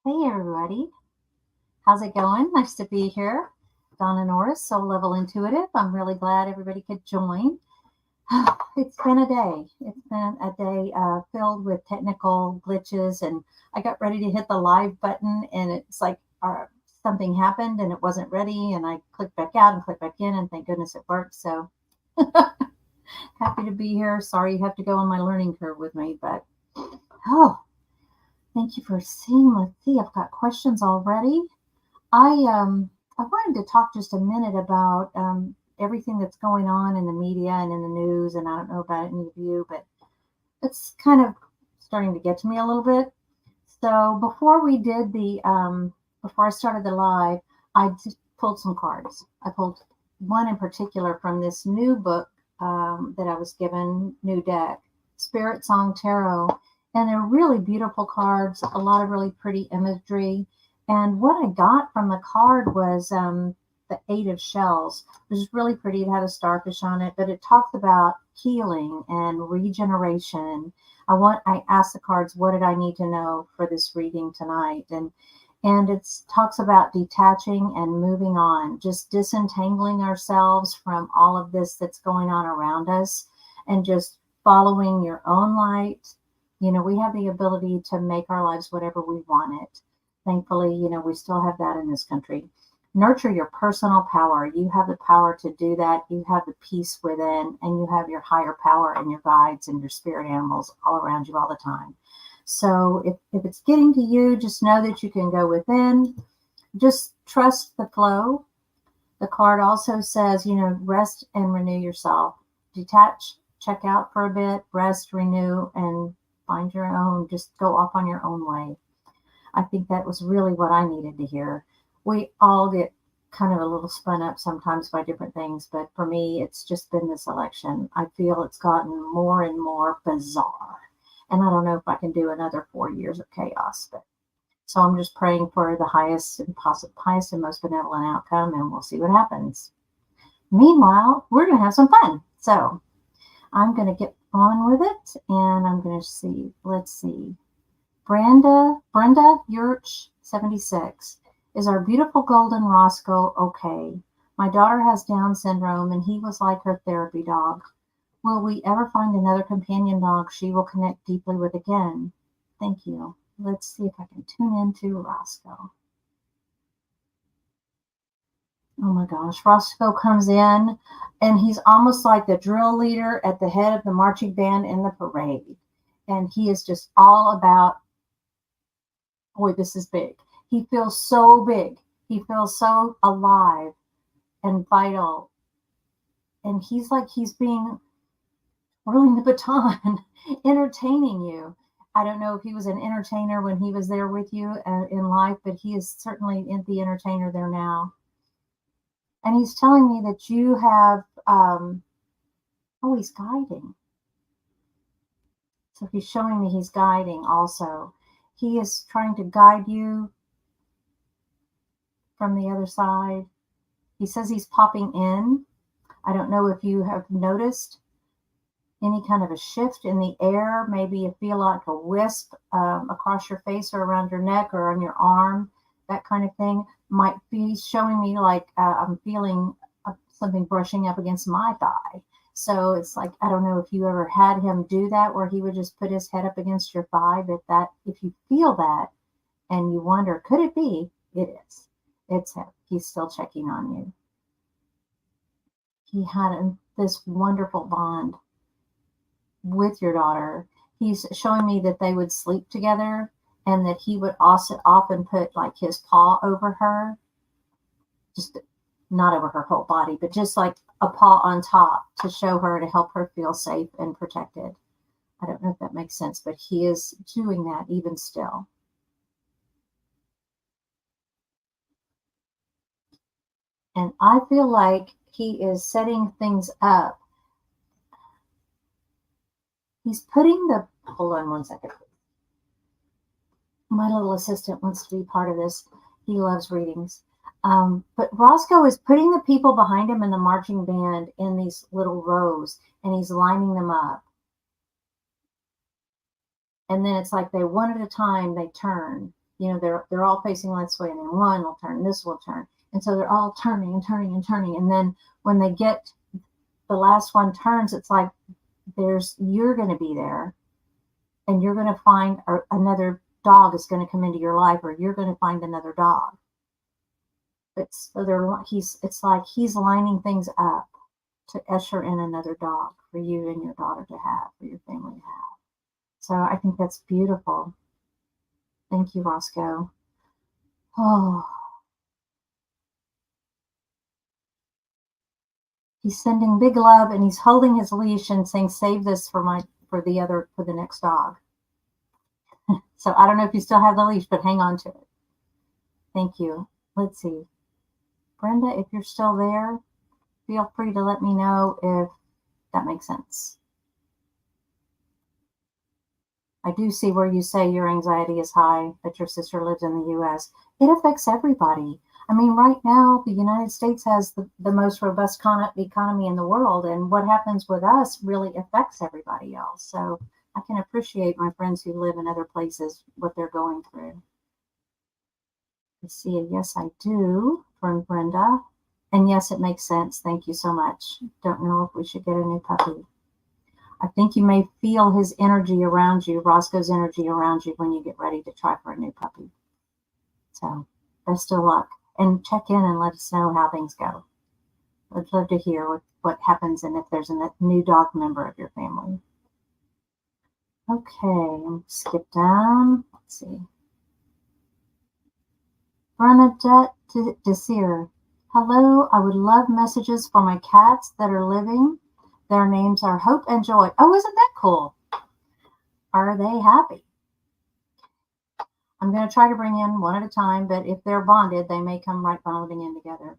Hey everybody, how's it going? Nice to be here. Donna Norris, Soul Level Intuitive. I'm really glad everybody could join. It's been a day. It's been a day filled with technical glitches, and I got ready to hit the live button, and it's like something happened and it wasn't ready, and I clicked back out and clicked back in, and thank goodness it worked. So happy to be here. Sorry you have to go on my learning curve with me, but oh, thank you for seeing. Let's see, I've got questions already. I wanted to talk just a minute about everything that's going on in the media and in the news, and I don't know about any of you, but it's kind of starting to get to me a little bit. So before I started the live, I just pulled some cards. I pulled one in particular from this new book that I was given, new deck, Spirit Song Tarot, and they're really beautiful cards. A lot of really pretty imagery. And what I got from the card was the Eight of Shells, which is really pretty. It had a starfish on it, but it talked about healing and regeneration. I asked the cards, what did I need to know for this reading tonight? And it talks about detaching and moving on, just disentangling ourselves from all of this that's going on around us and just following your own light. You know, we have the ability to make our lives whatever we want it. Thankfully, we still have that in this country. Nurture your personal power. You have the power to do that. You have the peace within, and you have your higher power and your guides and your spirit animals all around you all the time. So if it's getting to you, just know that you can go within. Just trust the flow. The card also says, rest and renew yourself. Detach, check out for a bit, rest, renew, and find your own. Just go off on your own way. I think that was really what I needed to hear. We all get kind of a little spun up sometimes by different things, but for me, it's just been this election. I feel it's gotten more and more bizarre. And I don't know if I can do another 4 years of chaos, but so I'm just praying for the highest and most benevolent outcome, and we'll see what happens. Meanwhile, we're going to have some fun. So I'm going to get on with it, and I'm going to see. Let's see. Brenda Yurch, 76. Is our beautiful golden Roscoe okay? My daughter has Down syndrome, and he was like her therapy dog. Will we ever find another companion dog she will connect deeply with again? Thank you. Let's see if I can tune into Roscoe. Oh my gosh, Roscoe comes in, and he's almost like the drill leader at the head of the marching band in the parade. And he is just all about, boy, this is big. He feels so big. He feels so alive and vital. And he's like he's being whirling the baton, entertaining you. I don't know if he was an entertainer when he was there with you in life, but he is certainly the entertainer there now. And he's telling me that you have, he's guiding. So he's showing me he's guiding also. He is trying to guide you from the other side. He says he's popping in. I don't know if you have noticed any kind of a shift in the air. Maybe you feel like a wisp across your face or around your neck or on your arm, that kind of thing. Might be showing me like I'm feeling something brushing up against my thigh. So it's like, I don't know if you ever had him do that where he would just put his head up against your thigh, but if you feel that and you wonder, could it be? It is. It's him. He's still checking on you. He had this wonderful bond with your daughter. He's showing me that they would sleep together and that he would also often put like his paw over her, just not over her whole body, but just like a paw on top to show her, to help her feel safe and protected. I don't know if that makes sense, but he is doing that even still. And I feel like he is setting things up. He's hold on one second. My little assistant wants to be part of this. He loves readings. But Roscoe is putting the people behind him in the marching band in these little rows, and he's lining them up. And then it's like they one at a time, they turn. they're all facing this way, and then one will turn, this will turn. And so they're all turning and turning and turning. And then when they get the last one turns, it's like you're going to be there, and you're going to find another dog is going to come into your life, or you're going to find another dog. It's like he's lining things up to usher in another dog for you and your daughter to have, for your family to have. So I think that's beautiful. Thank you, Roscoe. Oh, he's sending big love, and he's holding his leash and saying, "Save this for the next dog." So I don't know if you still have the leash, but hang on to it. Thank you. Let's see. Brenda, if you're still there, feel free to let me know if that makes sense. I do see where you say your anxiety is high, that your sister lives in the U.S. It affects everybody. I mean, right now, the United States has the most robust economy in the world, and what happens with us really affects everybody else. So I can appreciate my friends who live in other places, what they're going through. I see a yes, I do from Brenda. And yes, it makes sense. Thank you so much. Don't know if we should get a new puppy. I think you may feel his energy around you, Roscoe's energy around you, when you get ready to try for a new puppy. So best of luck. And check in and let us know how things go. I'd love to hear what happens and if there's a new dog member of your family. Okay, skip down. Let's see. Bernadette Desir. Hello, I would love messages for my cats that are living. Their names are Hope and Joy. Oh, isn't that cool? Are they happy? I'm going to try to bring in one at a time, but if they're bonded, they may come right bonding in together.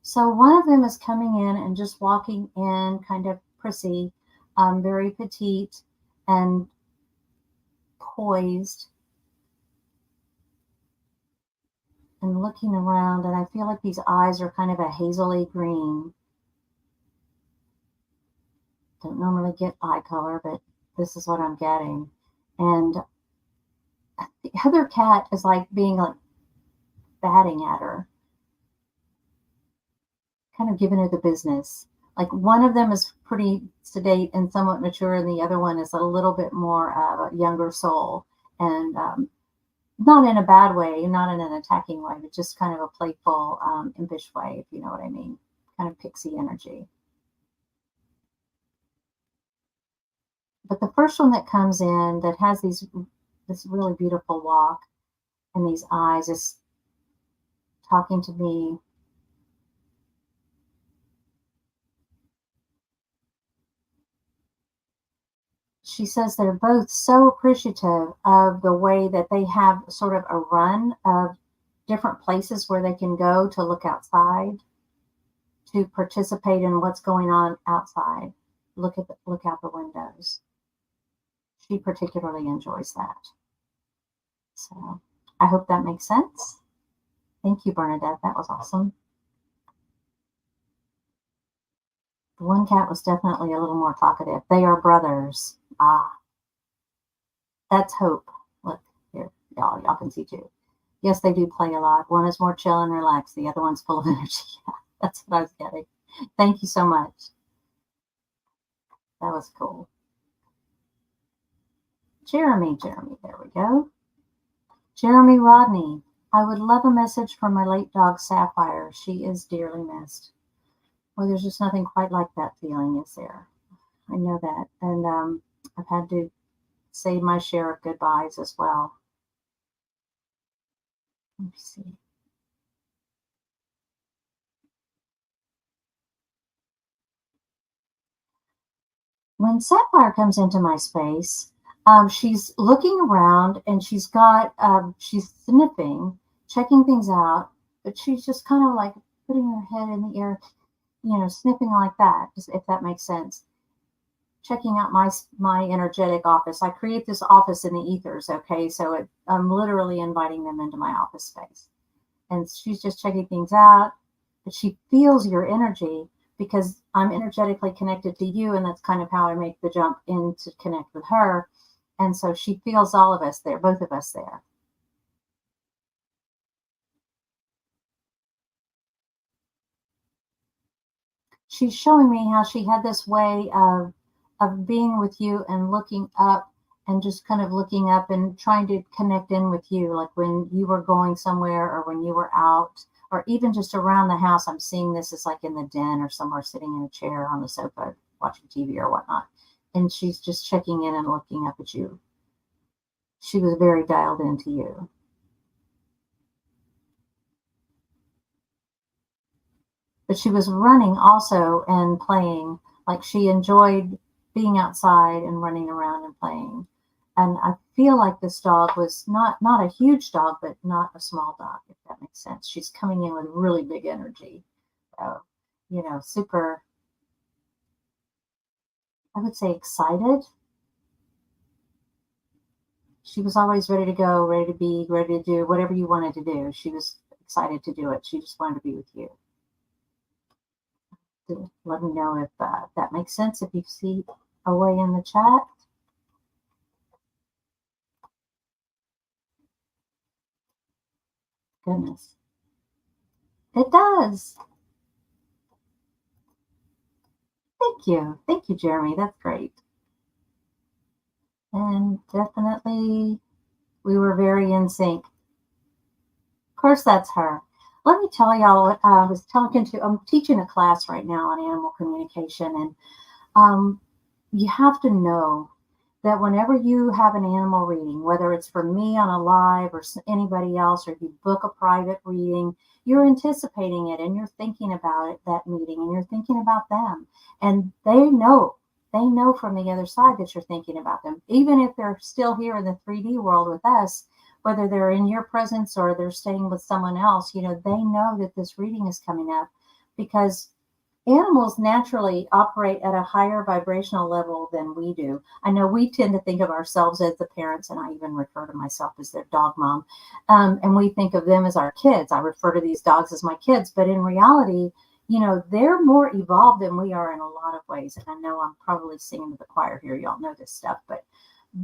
So one of them is coming in and just walking in, kind of prissy, very petite and poised, and looking around, and I feel like these eyes are kind of a hazily green. Don't normally get eye color, but this is what I'm getting. And the other cat is like being like batting at her, kind of giving her the business. Like one of them is pretty sedate and somewhat mature, and the other one is a little bit more of a younger soul, and not in a bad way, not in an attacking way, but just kind of a playful, impish way, if you know what I mean. Kind of pixie energy. But the first one that comes in that has this really beautiful walk and these eyes is talking to me. She says they're both so appreciative of the way that they have sort of a run of different places where they can go to look outside, to participate in what's going on outside. Look out the windows. She particularly enjoys that. So I hope that makes sense. Thank you, Bernadette. That was awesome. The one cat was definitely a little more talkative. They are brothers. Ah, that's Hope. Look here, y'all can see too. Yes, they do play a lot. One is more chill and relaxed. The other one's full of energy. That's what I was getting. Thank you so much. That was cool. Jeremy, there we go. Jeremy Rodney. I would love a message from my late dog, Sapphire. She is dearly missed. Well, there's just nothing quite like that feeling, is there? I know that. And I've had to say my share of goodbyes as well. Let me see. When Sapphire comes into my space, she's looking around and she's sniffing, checking things out, but she's just kind of like putting her head in the air, sniffing like that, just if that makes sense. Checking out my energetic office. I create this office in the ethers, okay? So I'm literally inviting them into my office space. And she's just checking things out, but she feels your energy because I'm energetically connected to you, and that's kind of how I make the jump in to connect with her. And so she feels all of us there, both of us there. She's showing me how she had this way of being with you and looking up and just kind of looking up and trying to connect in with you, like when you were going somewhere or when you were out or even just around the house. I'm seeing this as like in the den or somewhere sitting in a chair on the sofa watching TV or whatnot, and she's just checking in and looking up at you. She was very dialed into you. But she was running also and playing. Like she enjoyed being outside and running around and playing. And I feel like this dog was not a huge dog, but not a small dog, if that makes sense. She's coming in with really big energy. So, super, I would say excited. She was always ready to go, ready to be, ready to do whatever you wanted to do. She was excited to do it. She just wanted to be with you. So let me know if that makes sense. If you see a way in the chat. Goodness. It does. Thank you. Thank you, Jeremy. That's great. And definitely, we were very in sync. Of course, that's her. Let me tell y'all what I was talking to. I'm teaching a class right now on animal communication, and um, you have to know that whenever you have an animal reading, whether it's from me on a live or anybody else, or you book a private reading, you're anticipating it and you're thinking about it, that meeting, and you're thinking about them. And they know from the other side that you're thinking about them. Even if they're still here in the 3D world with us, whether they're in your presence or they're staying with someone else, they know that this reading is coming up because animals naturally operate at a higher vibrational level than we do. I know we tend to think of ourselves as the parents, and I even refer to myself as their dog mom. And we think of them as our kids. I refer to these dogs as my kids, but in reality, they're more evolved than we are in a lot of ways. And I know I'm probably singing to the choir here. Y'all know this stuff, but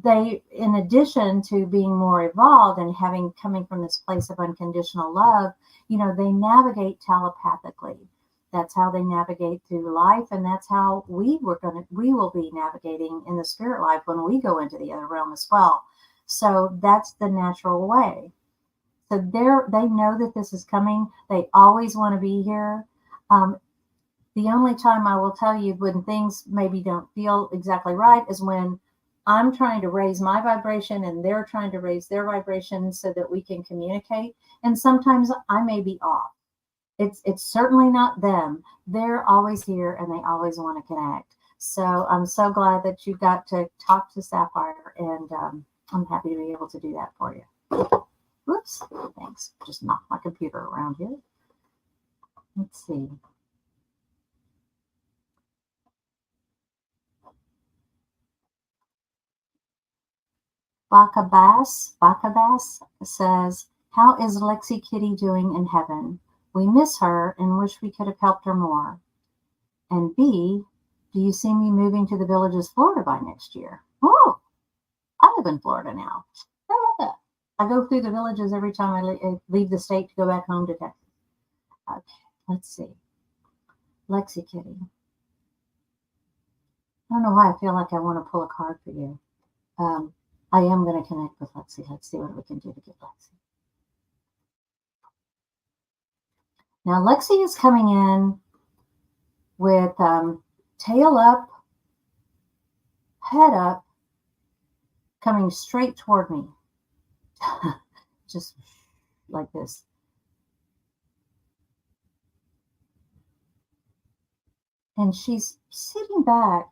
they, in addition to being more evolved and coming from this place of unconditional love, they navigate telepathically. That's how they navigate through life, and that's how we will be navigating in the spirit life when we go into the other realm as well. So that's the natural way. So they know that this is coming. They always want to be here. The only time I will tell you when things maybe don't feel exactly right is when I'm trying to raise my vibration and they're trying to raise their vibration so that we can communicate. And sometimes I may be off. It's certainly not them. They're always here and they always want to connect. So I'm so glad that you got to talk to Sapphire, and I'm happy to be able to do that for you. Whoops, thanks. Just knocked my computer around here. Let's see. Bacabas says, how is Lexi Kitty doing in heaven? We miss her and wish we could have helped her more. And B, do you see me moving to the Villages, Florida by next year? Oh, I live in Florida now. How about that? I go through the Villages every time I leave the state to go back home to Texas. Okay, let's see. Lexi Kitty. I don't know why I feel like I want to pull a card for you. I am going to connect with Lexi. Let's see what we can do to get Lexi. Now, Lexi is coming in with tail up, head up, coming straight toward me. Just like this. And she's sitting back.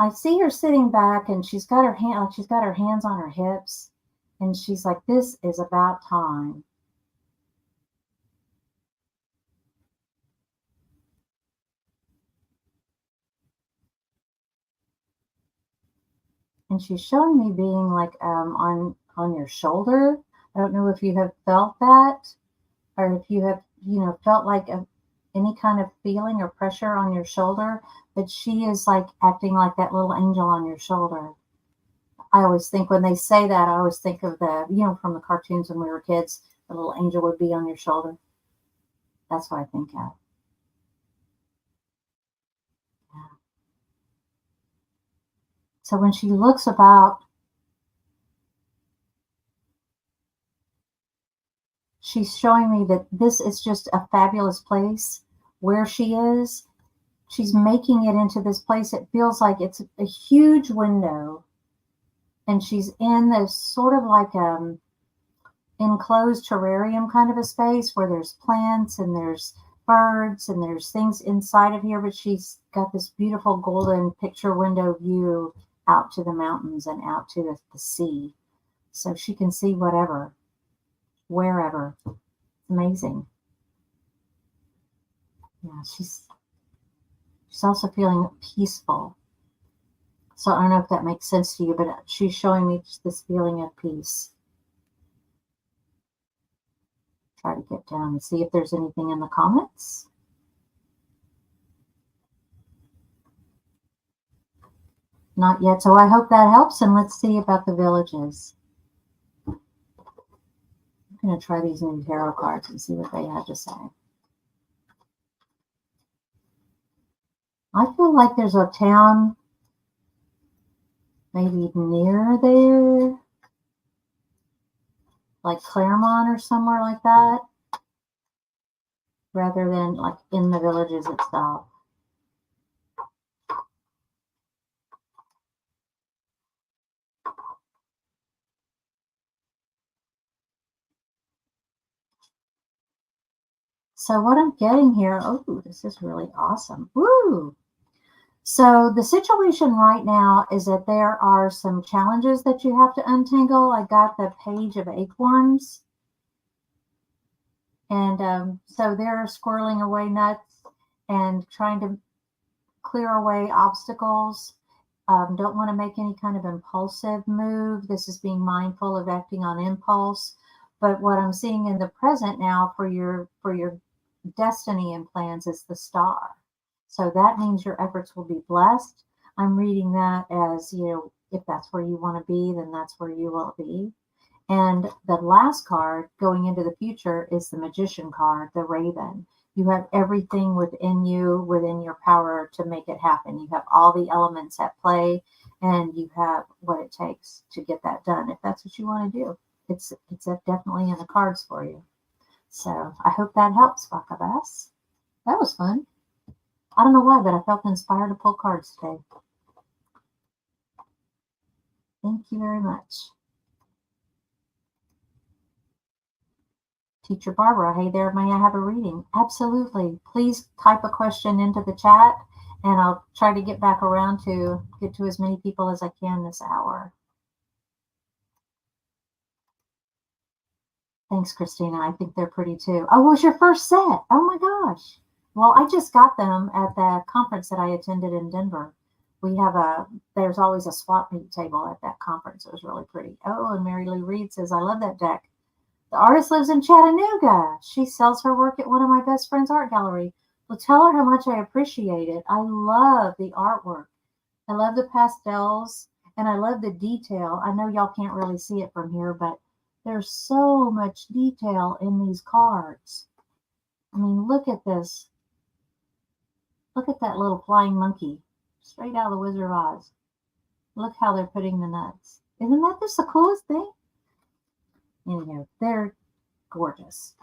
I see her sitting back, and she's got her hands on her hips, and she's like, this is about time. And she's showing me being like on your shoulder. I don't know if you have felt that. or if you have, felt like any kind of feeling or pressure on your shoulder, but she is like acting like that little angel on your shoulder. I always think when they say that, I always think of from the cartoons when we were kids, the little angel would be on your shoulder. That's what I think of. Yeah. So when she looks about, she's showing me that this is just a fabulous place where she is. She's making it into this place. It feels like it's a huge window, and she's in this sort of like enclosed terrarium kind of a space where there's plants and there's birds and there's things inside of here, but she's got this beautiful golden picture window view out to the mountains and out to the sea. So she can see whatever, wherever. Amazing. Yeah, she's also feeling peaceful. So I don't know if that makes sense to you, but she's showing me just this feeling of peace. Try to get down and see if there's anything in the comments. Not yet. So I hope that helps. And let's see about the villages. I'm going to try these new tarot cards and see what they have to say. I feel like there's a town maybe near there, like Claremont or somewhere like that, rather than like in the villages itself. So what I'm getting here, oh, this is really awesome. Woo! So the situation right now is that there are some challenges that you have to untangle. I got the Page of Acorns. And so they're squirreling away nuts and trying to clear away obstacles. Don't want to make any kind of impulsive move. This is being mindful of acting on impulse. But what I'm seeing in the present now for your destiny and plans is the Star. So that means your efforts will be blessed. I'm reading that as, if that's where you want to be, then that's where you will be. And the last card going into the future is the Magician card, the Raven. You have everything within you, within your power to make it happen. You have all the elements at play, and you have what it takes to get that done. If that's what you want to do, it's definitely in the cards for you. So I hope that helps, Bakabas. That was fun. I don't know why, but I felt inspired to pull cards today. Thank you very much. Teacher Barbara, hey there, may I have a reading? Absolutely. Please type a question into the chat, and I'll try to get back around to get to as many people as I can this hour. Thanks, Christina. I think they're pretty too. Oh, it was your first set. Oh my gosh. Well, I just got them at the conference that I attended in Denver. There's always a swap meet table at that conference. It was really pretty. Oh, and Mary Lou Reed says, I love that deck. The artist lives in Chattanooga. She sells her work at one of my best friend's art gallery. Well, tell her how much I appreciate it. I love the artwork. I love the pastels, and I love the detail. I know y'all can't really see it from here, but there's so much detail in these cards. I mean, look at this. Look at that little flying monkey, straight out of the Wizard of Oz. Look how they're putting the nuts. Isn't that just the coolest thing? Anyhow, they're gorgeous.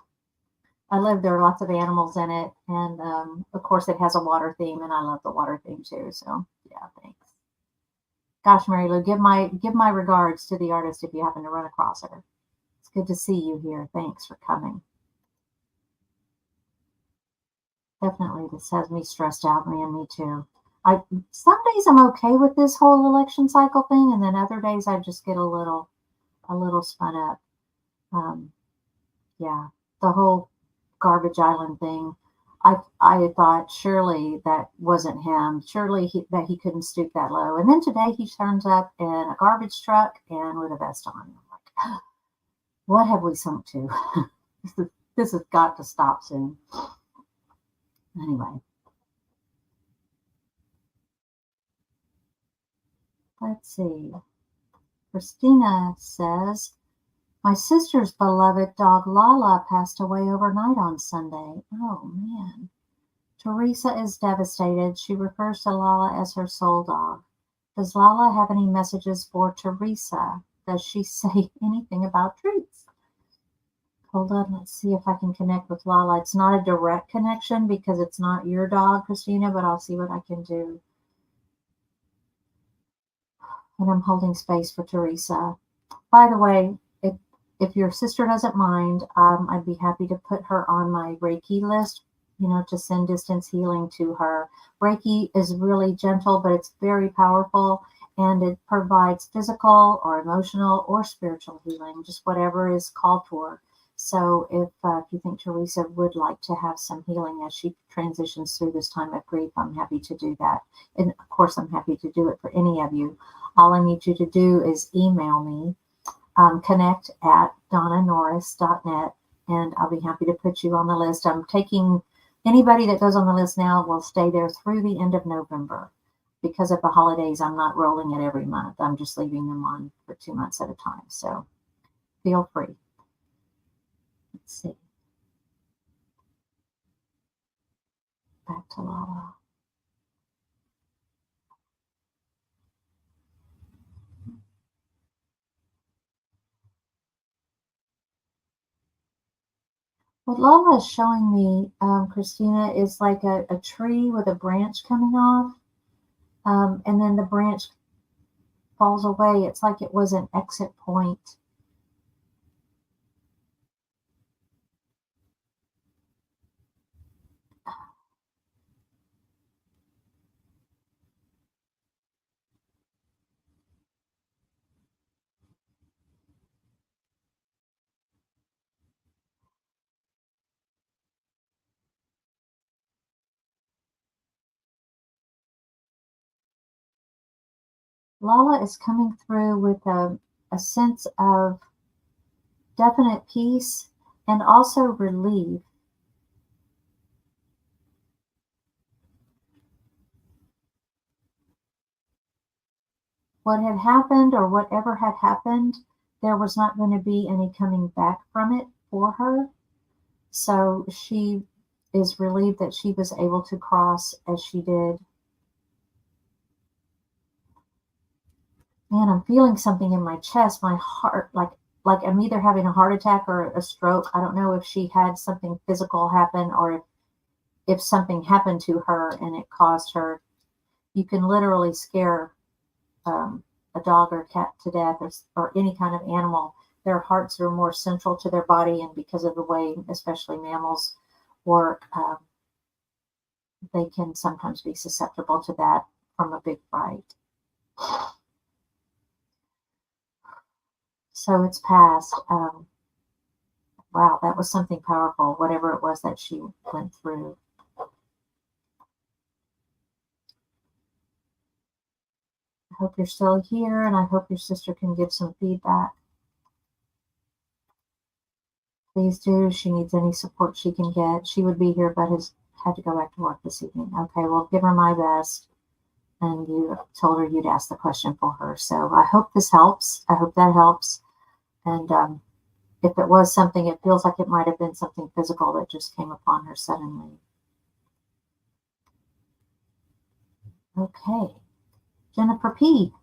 There are lots of animals in it, and of course it has a water theme, and I love the water theme too. So yeah, thanks. Gosh, Mary Lou, give my regards to the artist if you happen to run across her. It's good to see you here. Thanks for coming. Definitely, this has me stressed out, man. Me too. Some days I'm okay with this whole election cycle thing, and then other days I just get a little spun up. Yeah, the whole garbage island thing. I thought surely that wasn't him. Surely that he couldn't stoop that low. And then today he turns up in a garbage truck and with a vest on. I'm like, what have we sunk to? This has got to stop soon. Anyway, let's see. Christina says, my sister's beloved dog Lala passed away overnight on Sunday. Oh, man. Teresa is devastated. She refers to Lala as her soul dog. Does Lala have any messages for Teresa? Does she say anything about treats? Hold on, let's see if I can connect with Lala. It's not a direct connection because it's not your dog, Christina, but I'll see what I can do. And I'm holding space for Teresa. By the way, if your sister doesn't mind, I'd be happy to put her on my Reiki list, to send distance healing to her. Reiki is really gentle, but it's very powerful, and it provides physical or emotional or spiritual healing, just whatever is called for. So if you think Teresa would like to have some healing as she transitions through this time of grief, I'm happy to do that. And of course, I'm happy to do it for any of you. All I need you to do is email me, connect@donnanorris.net, and I'll be happy to put you on the list. I'm taking anybody that goes on the list now will stay there through the end of November. Because of the holidays, I'm not rolling it every month. I'm just leaving them on for 2 months at a time. So feel free. Let's see. Back to Lala. What Lala is showing me, Christina, is like a tree with a branch coming off, and then the branch falls away. It's like it was an exit point. Lala is coming through with a sense of definite peace and also relief. What had happened or whatever had happened, there was not going to be any coming back from it for her. So she is relieved that she was able to cross as she did. Man, I'm feeling something in my chest, my heart, like I'm either having a heart attack or a stroke. I don't know if she had something physical happen or if something happened to her and it caused her. You can literally scare a dog or cat to death, or any kind of animal. Their hearts are more central to their body, and because of the way, especially mammals, work, they can sometimes be susceptible to that from a big fright. So it's past. Wow, that was something powerful, whatever it was that she went through. I hope you're still here, and I hope your sister can give some feedback. Please do. She needs any support she can get. She would be here, but has had to go back to work this evening. Okay, well, give her my best. And you told her you'd ask the question for her. So I hope this helps. I hope that helps. And if it was something, it feels like it might have been something physical that just came upon her suddenly. Okay. Jennifer P.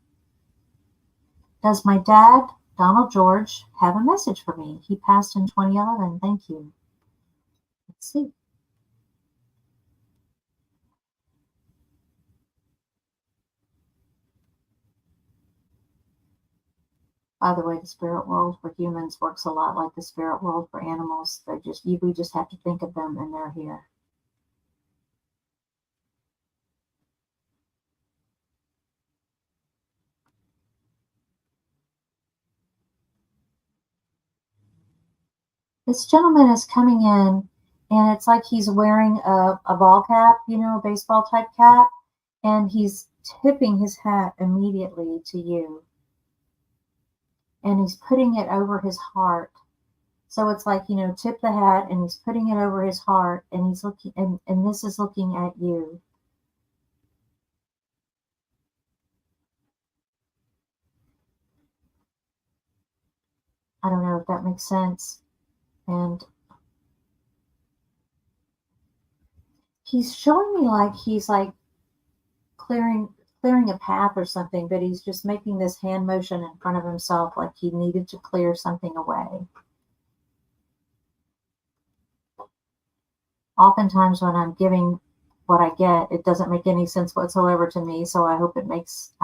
Does my dad, Donald George, have a message for me? He passed in 2011. Thank you. Let's see. By the way, the spirit world for humans works a lot like the spirit world for animals. We just have to think of them and they're here. This gentleman is coming in, and it's like he's wearing a ball cap, a baseball type cap, and he's tipping his hat immediately to you. And he's putting it over his heart. So it's like, tip the hat and he's putting it over his heart and he's looking, and this is looking at you. I don't know if that makes sense. And he's showing me like he's like clearing a path or something, but he's just making this hand motion in front of himself like he needed to clear something away. Oftentimes when I'm giving what I get, it doesn't make any sense whatsoever to me. So I hope it makes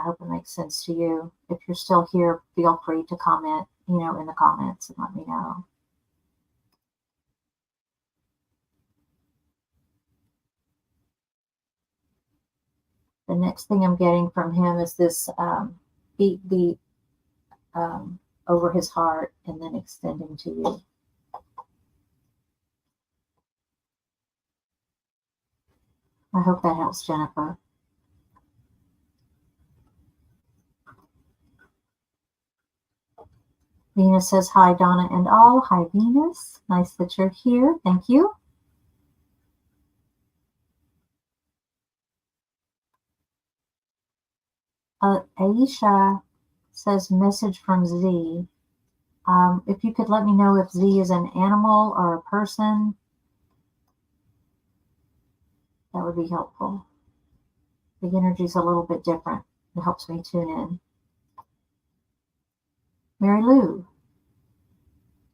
sense to you. If you're still here, feel free to comment, in the comments and let me know. The next thing I'm getting from him is this beat over his heart and then extending to you. I hope that helps, Jennifer. Venus says, hi, Donna and all. Hi, Venus. Nice that you're here. Thank you. Aisha says, message from Z. If you could let me know if Z is an animal or a person, that would be helpful. The energy is a little bit different. It helps me tune in. Mary Lou.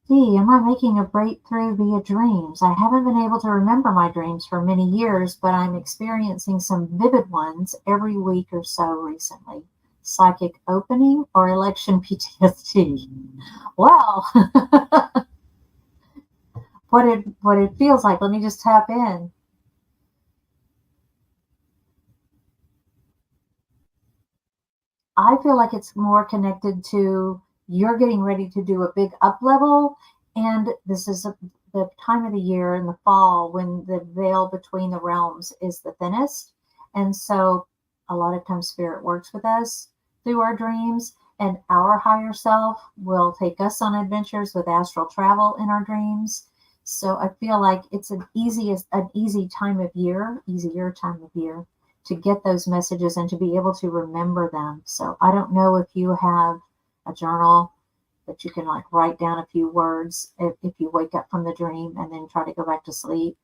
Z, am I making a breakthrough via dreams? I haven't been able to remember my dreams for many years, but I'm experiencing some vivid ones every week or so recently. Psychic opening or election PTSD? Well, what it feels like. Let me just tap in. I feel like it's more connected to you're getting ready to do a big up level, and this is the time of the year in the fall when the veil between the realms is the thinnest. And so a lot of times spirit works with us through our dreams, and our higher self will take us on adventures with astral travel in our dreams. So I feel like it's easier time of year to get those messages and to be able to remember them. So I don't know if you have a journal that you can like write down a few words if you wake up from the dream and then try to go back to sleep,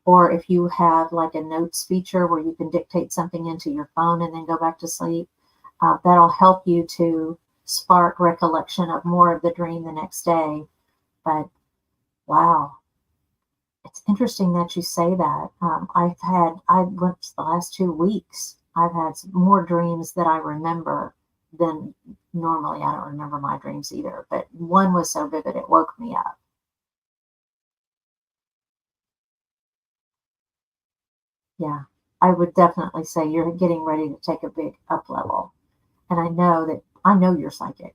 or if you have like a notes feature where you can dictate something into your phone and then go back to sleep. That'll help you to spark recollection of more of the dream the next day. But wow, it's interesting that you say that. I went the last 2 weeks, I've had more dreams that I remember than normally. I don't remember my dreams either, but one was so vivid it woke me up. Yeah, I would definitely say you're getting ready to take a big up level. And I know you're psychic.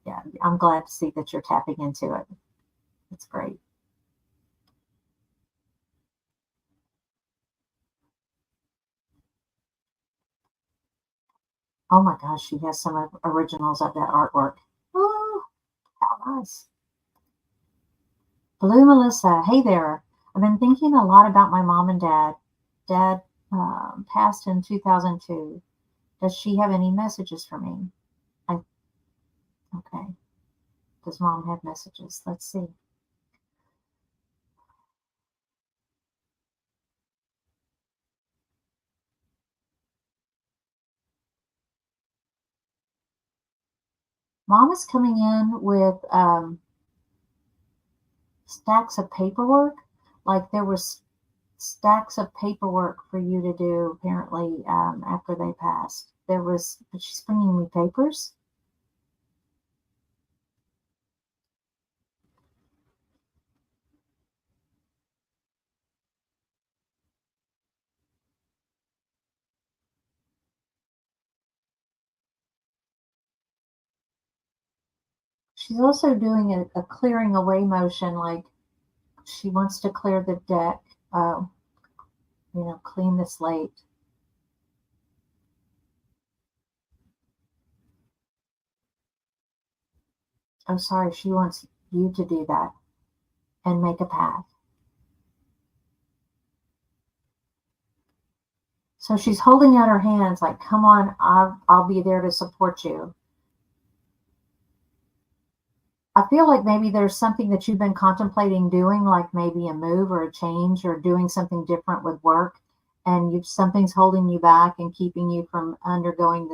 Yeah, I'm glad to see that you're tapping into it. It's great. Oh my gosh, she has some originals of that artwork. Oh, how nice. Blue Melissa, hey there. I've been thinking a lot about my mom and dad. Dad passed in 2002. Does she have any messages for me? I, okay. Does mom have messages? Let's see. Mom is coming in with stacks of paperwork. Like there was stacks of paperwork for you to do apparently after they passed. But she's bringing me papers. She's also doing a clearing away motion, like she wants to clear the deck, uh, clean the slate. Oh, sorry, she wants you to do that and make a path. So she's holding out her hands like, come on, I'll be there to support you. I feel like maybe there's something that you've been contemplating doing, like maybe a move or a change or doing something different with work, and something's holding you back and keeping you from undertaking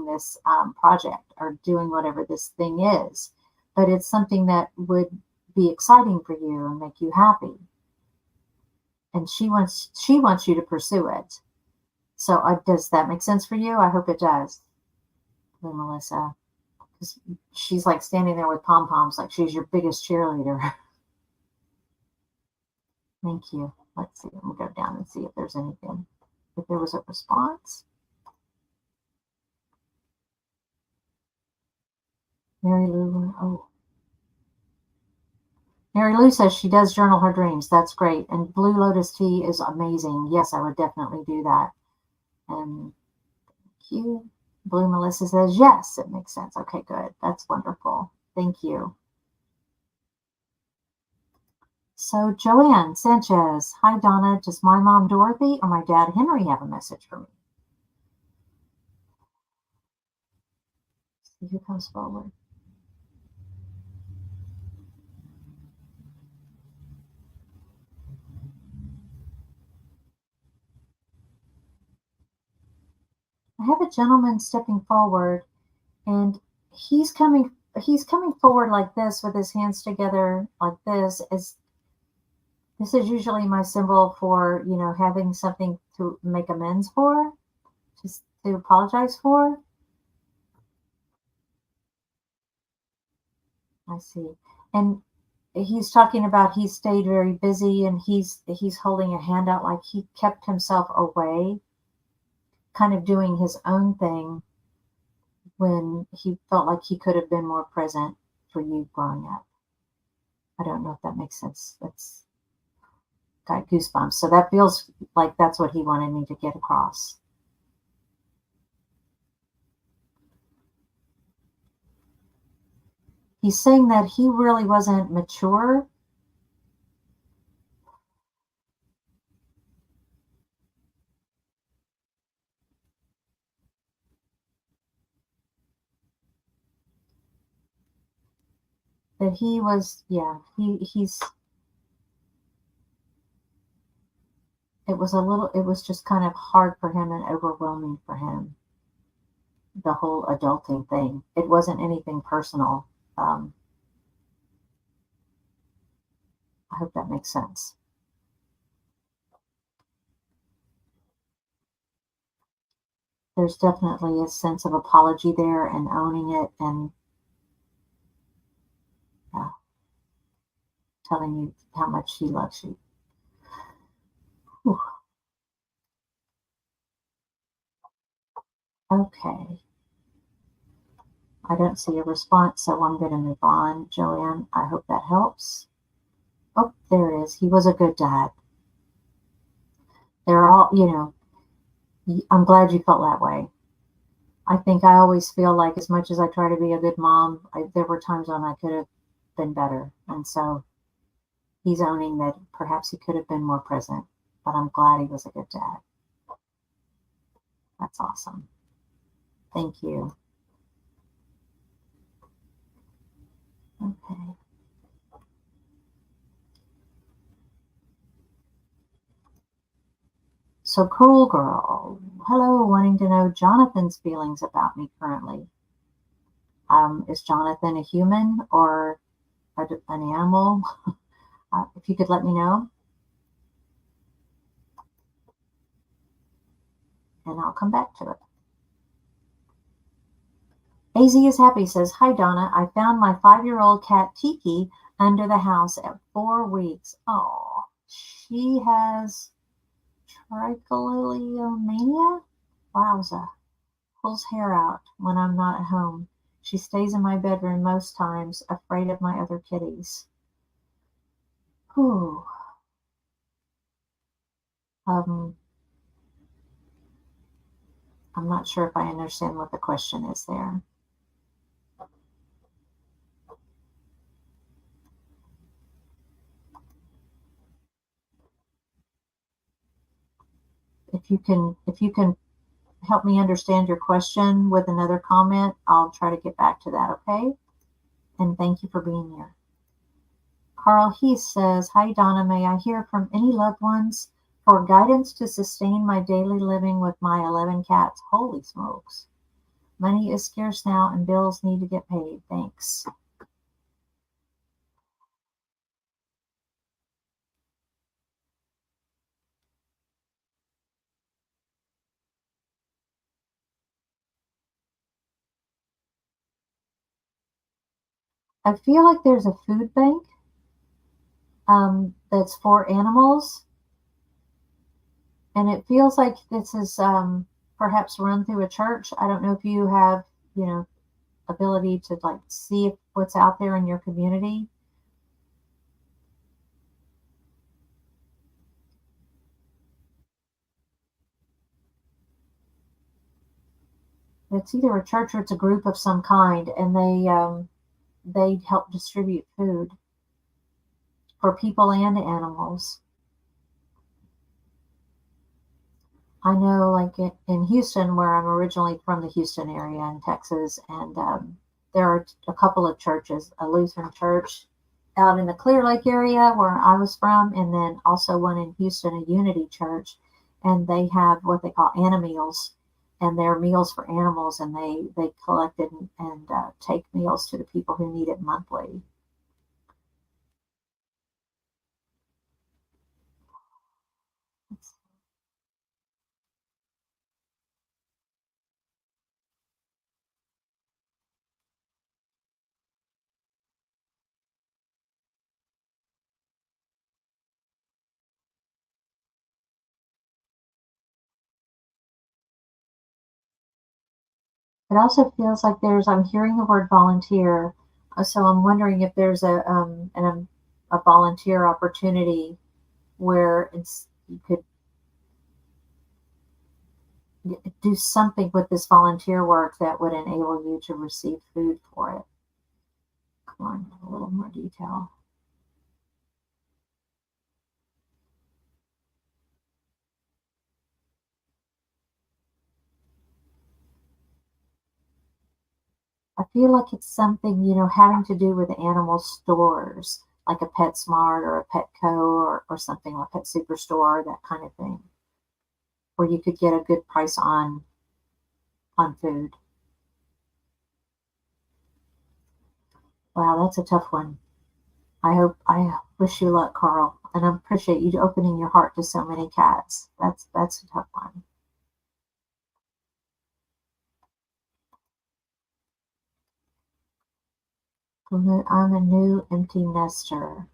this project or doing whatever this thing is. But it's something that would be exciting for you and make you happy. And she wants you to pursue it. So does that make sense for you? I hope it does, Melissa. Because she's like standing there with pom poms, like she's your biggest cheerleader. Thank you. Let's see. We'll go down and see if there's anything. If there was a response. Mary Lou. Oh. Mary Lou says she does journal her dreams. That's great. And Blue Lotus tea is amazing. Yes, I would definitely do that. And thank you. Blue Melissa says, yes, it makes sense. Okay, good. That's wonderful. Thank you. So Joanne Sanchez, hi Donna, does my mom Dorothy or my dad Henry have a message for me? See who comes forward. I have a gentleman stepping forward, and he's coming forward like this with his hands together like this. This is usually my symbol for, having something to make amends for, just to apologize for. I see. And he's talking about he stayed very busy, and he's holding a hand out like he kept himself away, kind of doing his own thing when he felt like he could have been more present for you growing up. I don't know if that makes sense. That's got goosebumps. So that feels like that's what he wanted me to get across. He's saying that he really wasn't mature. That he was, he's, it was just kind of hard for him and overwhelming for him, the whole adulting thing. It wasn't anything personal. I hope that makes sense. There's definitely a sense of apology there and owning it and telling you how much he loves you. Whew. Okay. I don't see a response, so I'm going to move on. Joanne, I hope that helps. Oh, there it is. He was a good dad. They're all, I'm glad you felt that way. I think I always feel like as much as I try to be a good mom, there were times when I could have been better. And so he's owning that perhaps he could have been more present, but I'm glad he was a good dad. That's awesome. Thank you. Okay. So Cool Girl, hello, wanting to know Jonathan's feelings about me currently. Is Jonathan a human or an animal? If you could let me know. And I'll come back to it. AZ is Happy says, hi Donna, I found my 5-year-old cat Tiki under the house at 4 weeks. Oh, she has trichotillomania? Wowza. Pulls hair out when I'm not at home. She stays in my bedroom most times, afraid of my other kitties. Whew. I'm not sure if I understand what the question is there. if you can help me understand your question with another comment, I'll try to get back to that, okay? And thank you for being here. Carl Heath says, "Hi Donna, may I hear from any loved ones for guidance to sustain my daily living with my 11 cats? Holy smokes. Money is scarce now and bills need to get paid. Thanks." I feel like there's a food bank that's for animals, and it feels like this is perhaps run through a church. I don't know if you have, you know, ability to like see if what's out there in your community. It's either a church or it's a group of some kind, and they help distribute food for people and animals. I know, like in Houston, where I'm originally from, the Houston area in Texas, and there are a couple of churches, a Lutheran church out in the Clear Lake area where I was from, and then also one in Houston, a Unity church, and they have what they call animeals, and they're meals for animals, and they collect it and take meals to the people who need it monthly. It also feels like I'm hearing the word volunteer, so I'm wondering if there's a volunteer opportunity where you could do something with this volunteer work that would enable you to receive food for it. Come on, a little more detail. I feel like it's something, having to do with animal stores, like a PetSmart or a Petco or something like Pet Superstore, that kind of thing, where you could get a good price on food. Wow, that's a tough one. I wish you luck, Carl, and I appreciate you opening your heart to so many cats. That's a tough one. I'm a new empty nester.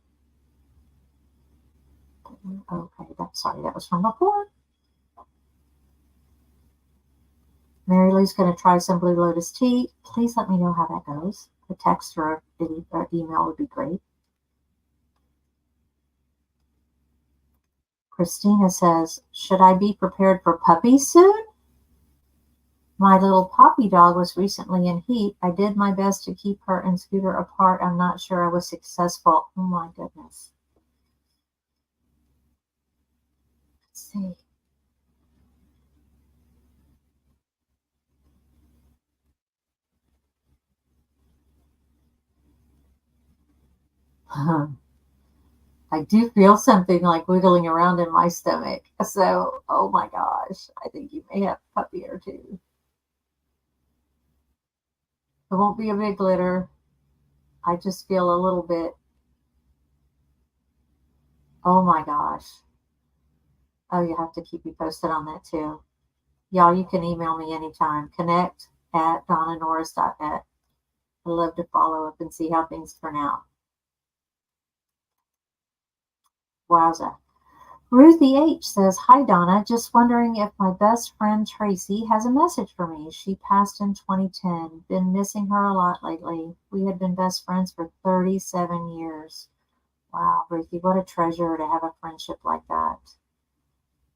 Okay, that's sorry, that was from before. Mary Lou's going to try some Blue Lotus tea. Please let me know how that goes. A text or an email would be great. Christina says, "Should I be prepared for puppies soon? My little poppy dog was recently in heat. I did my best to keep her and Scooter apart. I'm not sure I was successful." Oh my goodness. Let's see. I do feel something like wiggling around in my stomach. So, oh my gosh, I think you may have a puppy or two. It won't be a big litter. I just feel a little bit, oh my gosh. Oh, you have to keep me posted on that too. Y'all, you can email me anytime. Connect at donnanorris.net. I love to follow up and see how things turn out. Wowza. Ruthie H says, "Hi Donna, just wondering if my best friend Tracy has a message for me. She passed in 2010. Been missing her a lot lately. We had been best friends for 37 years. Wow, Ruthie, what a treasure to have a friendship like that.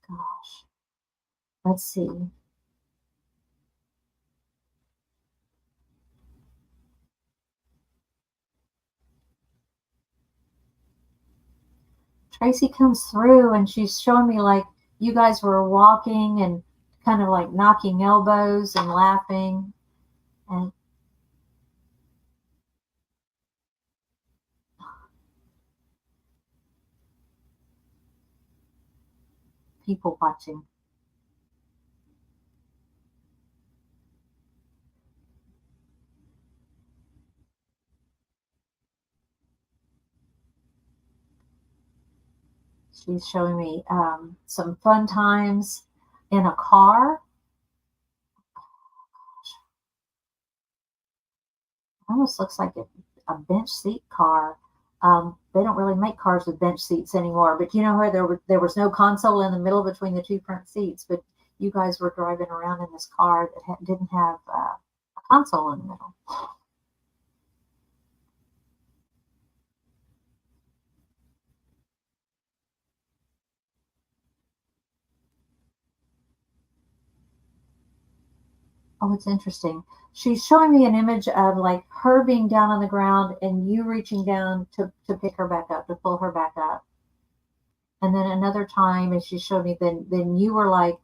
Gosh, let's see. Tracy comes through and she's showing me like, you guys were walking and kind of like knocking elbows and laughing, and people watching. She's showing me some fun times in a car. Almost looks like a bench seat car. They don't really make cars with bench seats anymore, but you know where there was no console in the middle between the two front seats, but you guys were driving around in this car that didn't have a console in the middle. Oh, it's interesting. She's showing me an image of like her being down on the ground and you reaching down to pick her back up, to pull her back up. And then another time, as she showed me, then you were like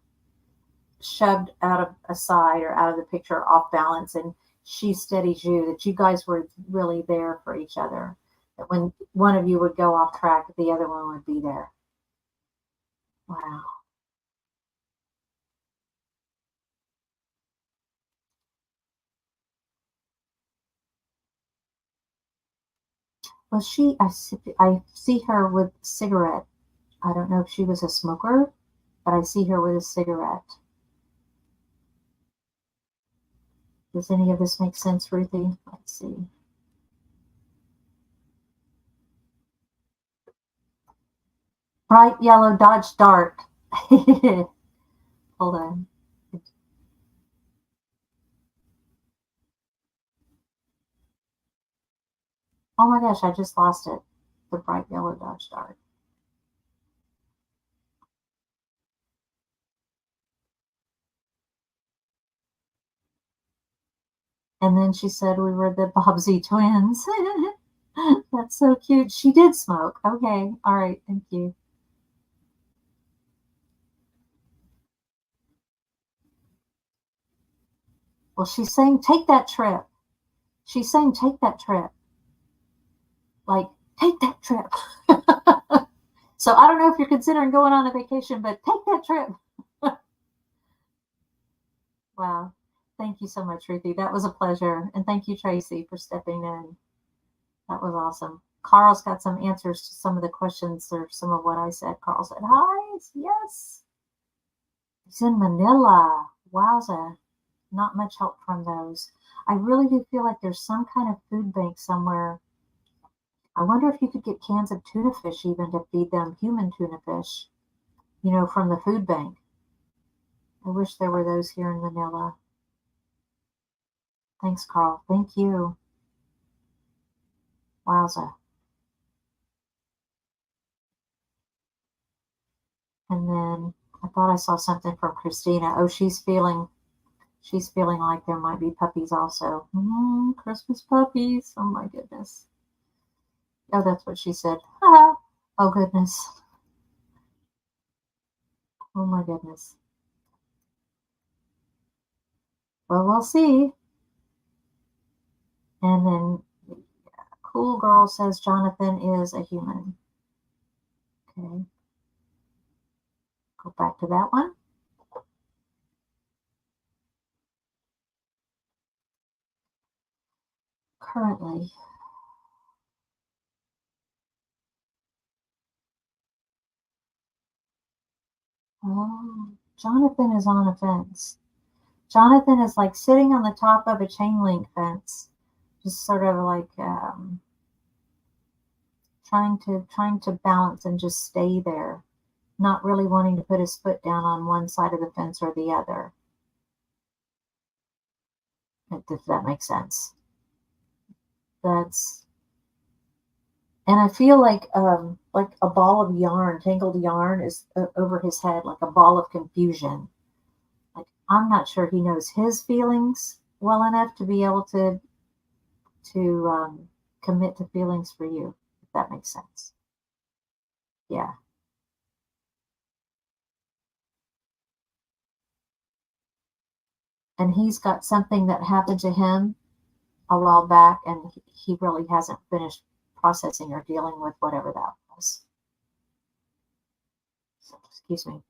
shoved out of a side or out of the picture off balance, and she steadies you, that you guys were really there for each other, that when one of you would go off track, the other one would be there. Wow. Well, I see her with a cigarette. I don't know if she was a smoker, but I see her with a cigarette. Does any of this make sense, Ruthie? Let's see. Bright yellow Dodge Dart. Hold on. Oh my gosh, I just lost it. The bright yellow Dodge Dart. And then she said we were the Bobbsey twins. That's so cute. She did smoke. Okay. All right. Thank you. Well, she's saying take that trip. She's saying take that trip. Like, take that trip. So I don't know if you're considering going on a vacation, but take that trip. Wow. Thank you so much, Ruthie. That was a pleasure. And thank you, Tracy, for stepping in. That was awesome. Carl's got some answers to some of the questions or some of what I said. Carl said, hi. Yes. He's in Manila. Wowza. Not much help from those. I really do feel like there's some kind of food bank somewhere. I wonder if you could get cans of tuna fish even to feed them human tuna fish, from the food bank. I wish there were those here in Manila. Thanks, Carl. Thank you. Wowza. And then I thought I saw something from Christina. Oh, she's feeling like there might be puppies also. Christmas puppies. Oh my goodness. Oh, that's what she said. Oh goodness. Oh my goodness. Well, we'll see. And then Cool Girl says Jonathan is a human. Okay. Go back to that one. Currently. Oh, Jonathan is on a fence. Jonathan is like sitting on the top of a chain link fence, just sort of like trying to balance and just stay there, not really wanting to put his foot down on one side of the fence or the other. If that makes sense. That's And I feel like a ball of yarn, tangled yarn, is over his head, like a ball of confusion. Like I'm not sure he knows his feelings well enough to be able to commit to feelings for you, if that makes sense. Yeah. and he's got something that happened to him a while back, and he really hasn't finished processing or dealing with whatever that was. So, excuse me.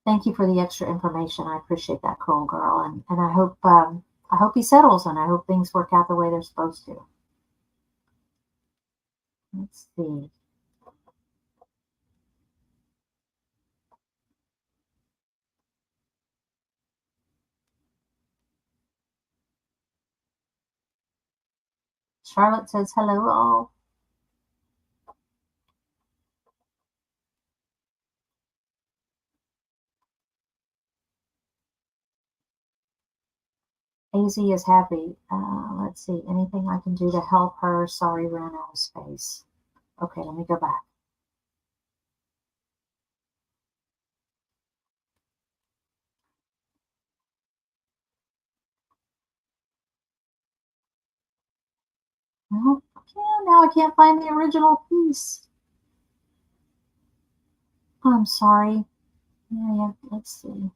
Thank you for the extra information. I appreciate that, Cool Girl, and I hope he settles, and I hope things work out the way they're supposed to. Let's see. Charlotte says hello, all. AZ is happy. Let's see. Anything I can do to help her? Sorry, ran out of space. Okay, let me go back. No, now I can't find the original piece. I'm sorry. Yeah, let's see.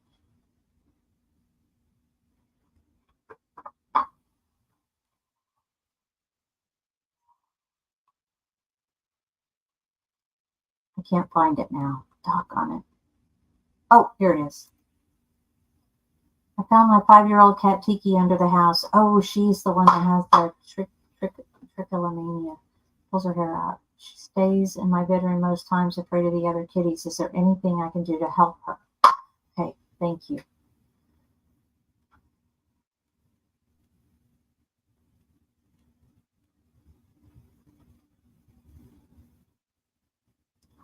I can't find it now. Doggone it. Oh, here it is. I found my 5-year-old cat Tiki under the house. Oh, she's the one that has the trichomania. Pulls her hair out. She stays in my bedroom most times, afraid of the other kitties. Is there anything I can do to help her? Okay, thank you.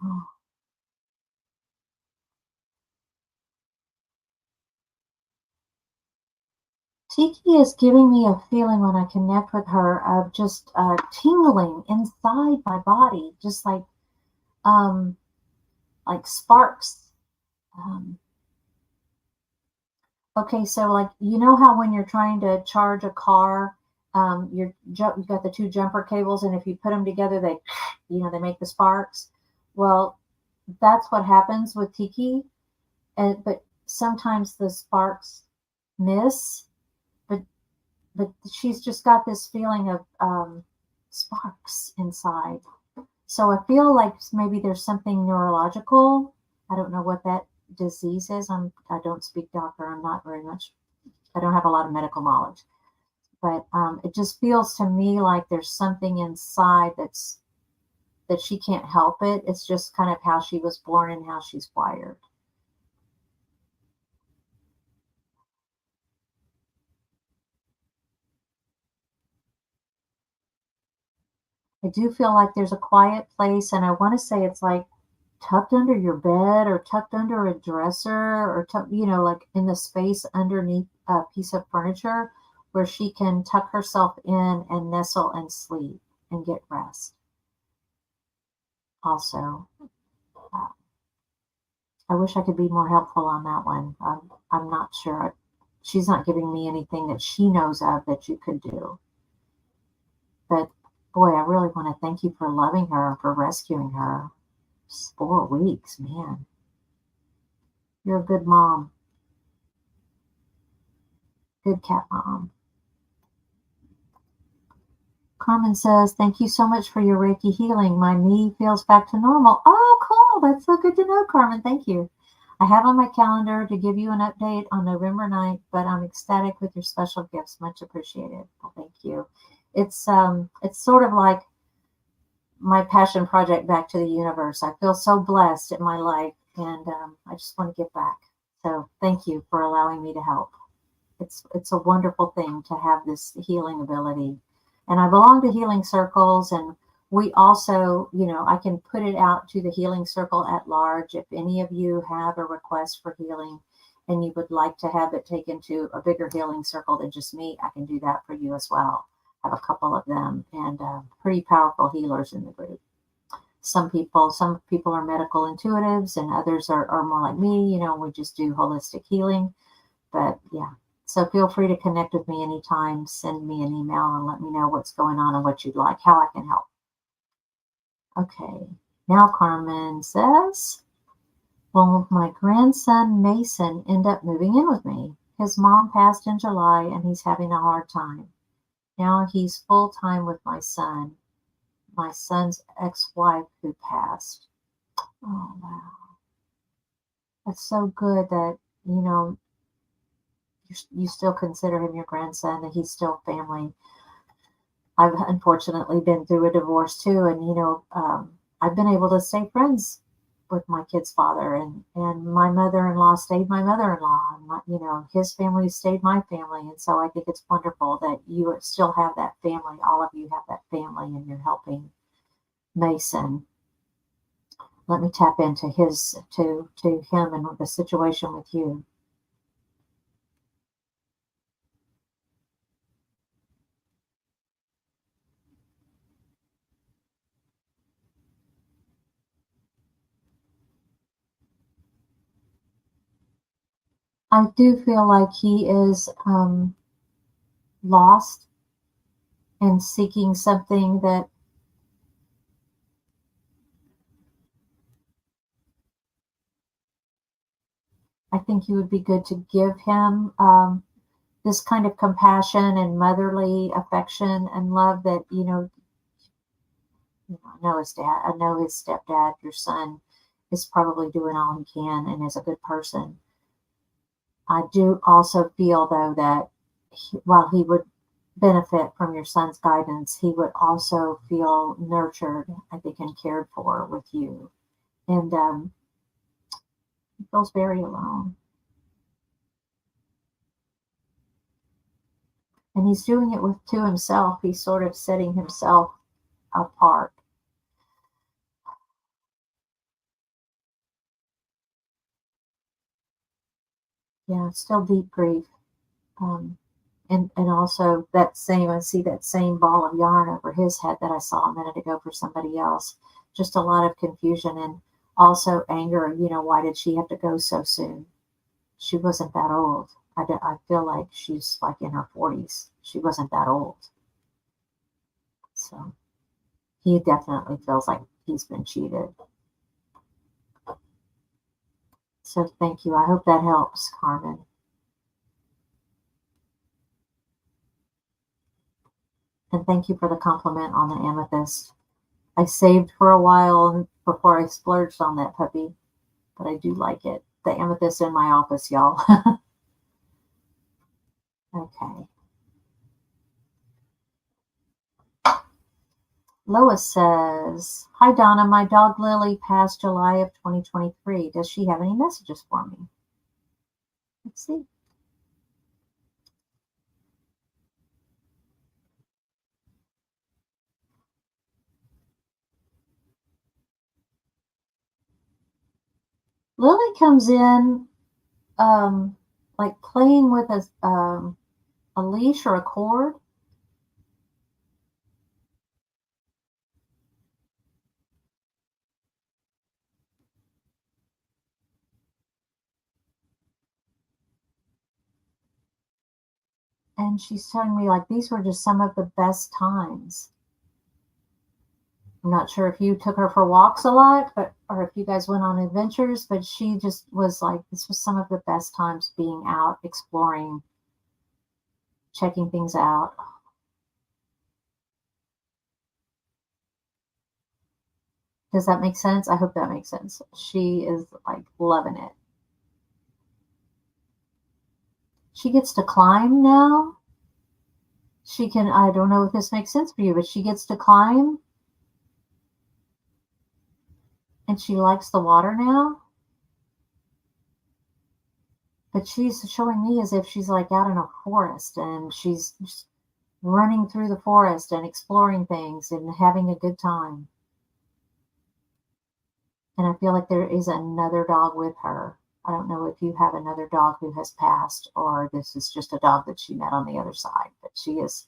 Oh. Tiki is giving me a feeling when I connect with her of just tingling inside my body, just like sparks. Um, okay, so like you know how when you're trying to charge a car, you got the two jumper cables, and if you put them together, they they make the sparks. Well, that's what happens with Tiki, but sometimes the sparks miss, but she's just got this feeling of sparks inside. So I feel like maybe there's something neurological. I don't know what that disease is. I don't speak doctor. I'm not very much. I don't have a lot of medical knowledge, but it just feels to me like there's something inside that she can't help it. It's just kind of how she was born and how she's wired. I do feel like there's a quiet place, and I want to say it's like tucked under your bed or tucked under a dresser or like in the space underneath a piece of furniture where she can tuck herself in and nestle and sleep and get rest. Also, uh, I wish I could be more helpful on that one. I'm not sure. She's not giving me anything that she knows of that you could do. But boy, I really want to thank you for loving her, for rescuing her. 4 weeks, man. You're a good mom. Good cat mom. Carmen says, thank you so much for your Reiki healing. My knee feels back to normal. Oh, cool. That's so good to know, Carmen. Thank you. I have on my calendar to give you an update on November 9th, but I'm ecstatic with your special gifts. Much appreciated. Well, thank you. It's sort of like my passion project back to the universe. I feel so blessed in my life, and I just want to give back. So thank you for allowing me to help. It's a wonderful thing to have this healing ability. And I belong to healing circles, and we also, I can put it out to the healing circle at large. If any of you have a request for healing and you would like to have it taken to a bigger healing circle than just me, I can do that for you as well. I have a couple of them, and pretty powerful healers in the group. Some people are medical intuitives, and others are more like me. We just do holistic healing. But yeah, so feel free to connect with me anytime. Send me an email and let me know what's going on and what you'd like, how I can help. Okay. Now Carmen says, Well, my grandson Mason ended up moving in with me. His mom passed in July and he's having a hard time. Now he's full time with my son's ex wife who passed. Oh, wow. That's so good that, you know, you still consider him your grandson, that he's still family. I've unfortunately been through a divorce too, and I've been able to stay friends with my kid's father, and my mother-in-law stayed my mother-in-law, and his family stayed my family, and so I think it's wonderful that you still have that family. All of you have that family, and you're helping Mason. Let me tap into to him and the situation with you. I do feel like he is lost and seeking something that I think you would be good to give him this kind of compassion and motherly affection and love that I know his dad, I know his stepdad, your son, is probably doing all he can and is a good person. I do also feel though that while he would benefit from your son's guidance, he would also feel nurtured, I think, and cared for with you. And he feels very alone. And he's doing it with to himself. He's sort of setting himself apart. Yeah, it's still deep grief. Um, and also I see that same ball of yarn over his head that I saw a minute ago for somebody else. Just a lot of confusion and also anger. Why did she have to go so soon? She wasn't that old. I feel like she's like in her 40s. She wasn't that old. So he definitely feels like he's been cheated. So thank you. I hope that helps, Carmen. And thank you for the compliment on the amethyst. I saved for a while before I splurged on that puppy, but I do like it. The amethyst in my office, y'all. Okay. Lois says, "Hi Donna, my dog Lily passed July of 2023. Does she have any messages for me?" Let's see. Lily comes in like playing with a leash or a cord, and she's telling me like these were just some of the best times. I'm not sure if you took her for walks a lot, or if you guys went on adventures, but she just was like, this was some of the best times being out exploring, checking things out. Does that make sense? I hope that makes sense. She is like loving it. She gets to climb now. I don't know if this makes sense for you, but she gets to climb and she likes the water now. But she's showing me as if she's like out in a forest and she's just running through the forest and exploring things and having a good time. And I feel like there is another dog with her. I don't know if you have another dog who has passed or this is just a dog that she met on the other side, but she's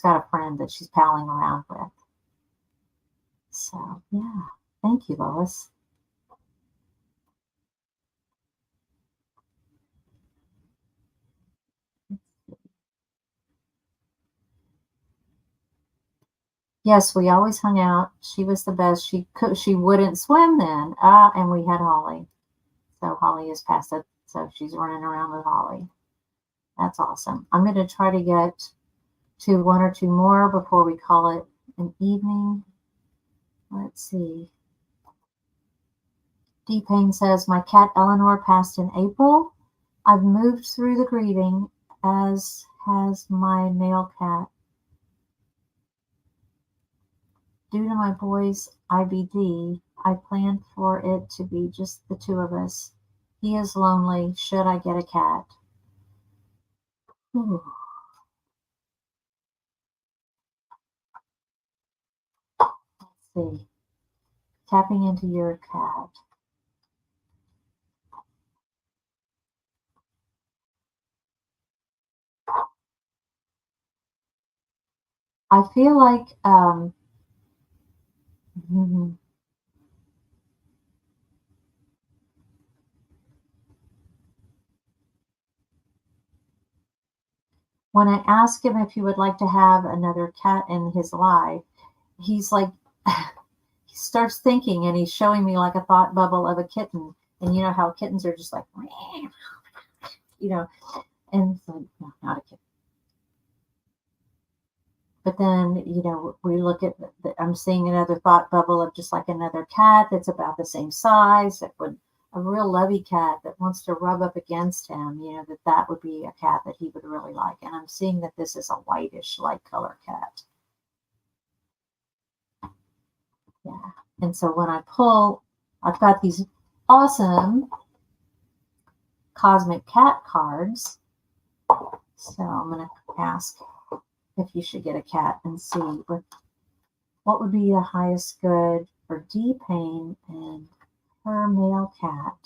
got a friend that she's palling around with. So yeah. Thank you, Lois. Yes, we always hung out. She was the best. She wouldn't swim then. And we had Holly. So Holly is past it. So she's running around with Holly. That's awesome. I'm going to try to get to one or two more before we call it an evening. Let's see. D. Payne says, my cat Eleanor passed in April. I've moved through the grieving, as has my male cat. Due to my boy's IBD, I planned for it to be just the two of us. He is lonely. Should I get a cat? Ooh. Let's see. Tapping into your cat. I feel like when I ask him if he would like to have another cat in his life, he's like, he starts thinking and he's showing me like a thought bubble of a kitten. And you know how kittens are just like, you know, and it's like, no, not a kitten. But then, you know, we look at, I'm seeing another thought bubble of just like another cat that's about the same size, that would, a real lovey cat that wants to rub up against him, you know, that would be a cat that he would really like. And I'm seeing that this is a whitish light color cat. Yeah. And so when I pull, I've got these awesome cosmic cat cards. So I'm going to ask if you should get a cat and see what would be the highest good for D. Payne and her male cat.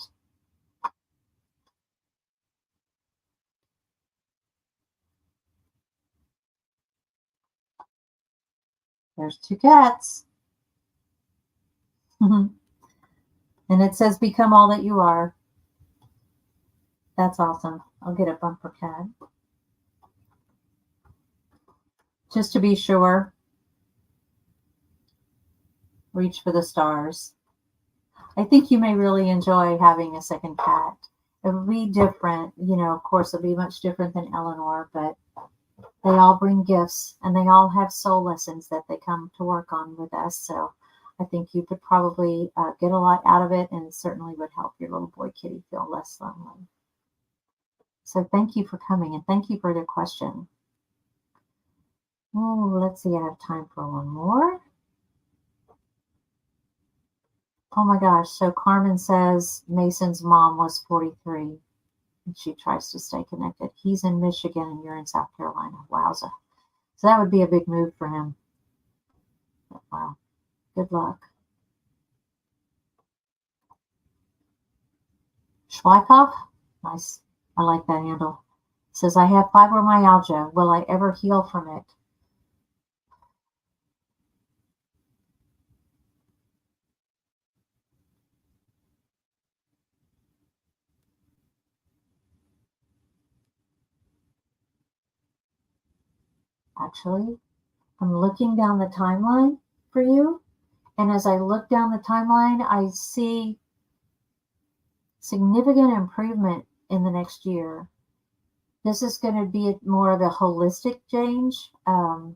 There's two cats. And it says, become all that you are. That's awesome. I'll get a bumper cat. Just to be sure, reach for the stars. I think you may really enjoy having a second cat. It would be different, you know, of course, it'll be much different than Eleanor, but they all bring gifts and they all have soul lessons that they come to work on with us. So I think you could probably get a lot out of it, and certainly would help your little boy kitty feel less lonely. So thank you for coming, and thank you for the question. Oh, let's see, I have time for one more. Oh my gosh. So Carmen says Mason's mom was 43 and she tries to stay connected. He's in Michigan and you're in South Carolina. Wowza. So that would be a big move for him. Wow. Good luck. Schweikoff? Nice. I like that handle. Says, I have fibromyalgia. Will I ever heal from it? Actually, I'm looking down the timeline for you. And as I look down the timeline, I see significant improvement in the next year. This is going to be more of a holistic change. Holistic.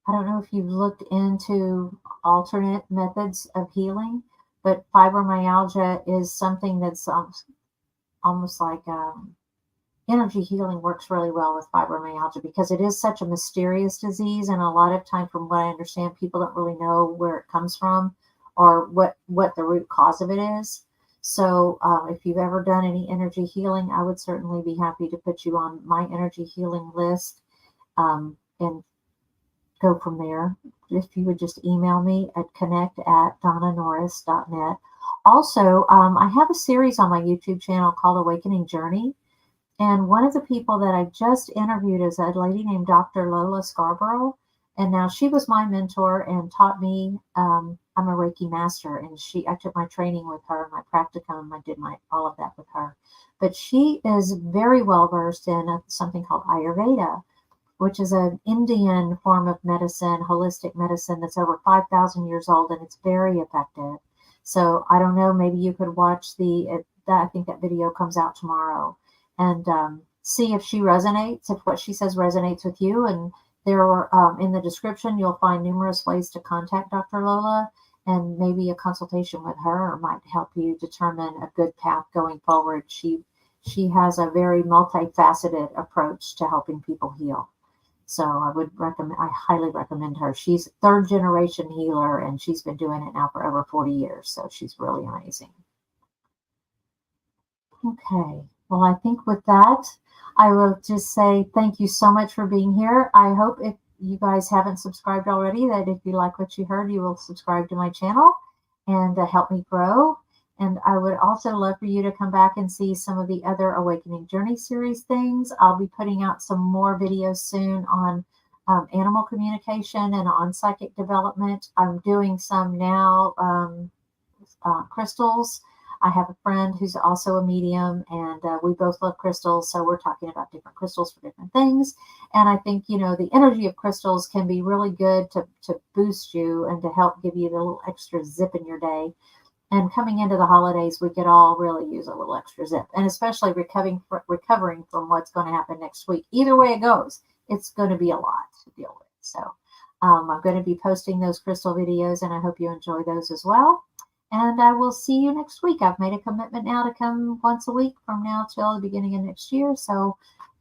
I don't know if you've looked into alternate methods of healing, but fibromyalgia is something that's almost like energy healing works really well with fibromyalgia because it is such a mysterious disease. And a lot of time, from what I understand, people don't really know where it comes from or what the root cause of it is. So if you've ever done any energy healing, I would certainly be happy to put you on my energy healing list and go from there. If you would just email me at connect@donnanorris.net. Also, I have a series on my YouTube channel called Awakening Journey. And one of the people that I just interviewed is a lady named Dr. Lola Scarborough. And now she was my mentor and taught me, I'm a Reiki master, and I took my training with her, my practicum, I did all of that with her. But she is very well versed in something called Ayurveda. which is an Indian form of medicine, holistic medicine that's over 5,000 years old, and it's very effective. So I don't know, maybe you could watch I think that video comes out tomorrow, and see if she resonates, if what she says resonates with you. And there are, in the description, you'll find numerous ways to contact Dr. Lola, and maybe a consultation with her might help you determine a good path going forward. She has a very multifaceted approach to helping people heal. So I highly recommend her. She's a third generation healer, and she's been doing it now for over 40 years. So she's really amazing. Okay. Well, I think with that, I will just say thank you so much for being here. I hope, if you guys haven't subscribed already, that if you like what you heard, you will subscribe to my channel and help me grow. And I would also love for you to come back and see some of the other Awakening Journey series things. I'll be putting out some more videos soon on animal communication and on psychic development. I'm doing some now, crystals. I have a friend who's also a medium, and we both love crystals. So we're talking about different crystals for different things. And I think, the energy of crystals can be really good to boost you and to help give you the little extra zip in your day. And coming into the holidays, we could all really use a little extra zip, and especially recovering from what's going to happen next week. Either way it goes, it's going to be a lot to deal with. So I'm going to be posting those crystal videos, and I hope you enjoy those as well. And I will see you next week. I've made a commitment now to come once a week from now till the beginning of next year. So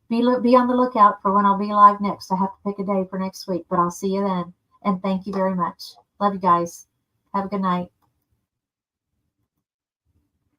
be on the lookout for when I'll be live next. I have to pick a day for next week, but I'll see you then. And thank you very much. Love you guys. Have a good night.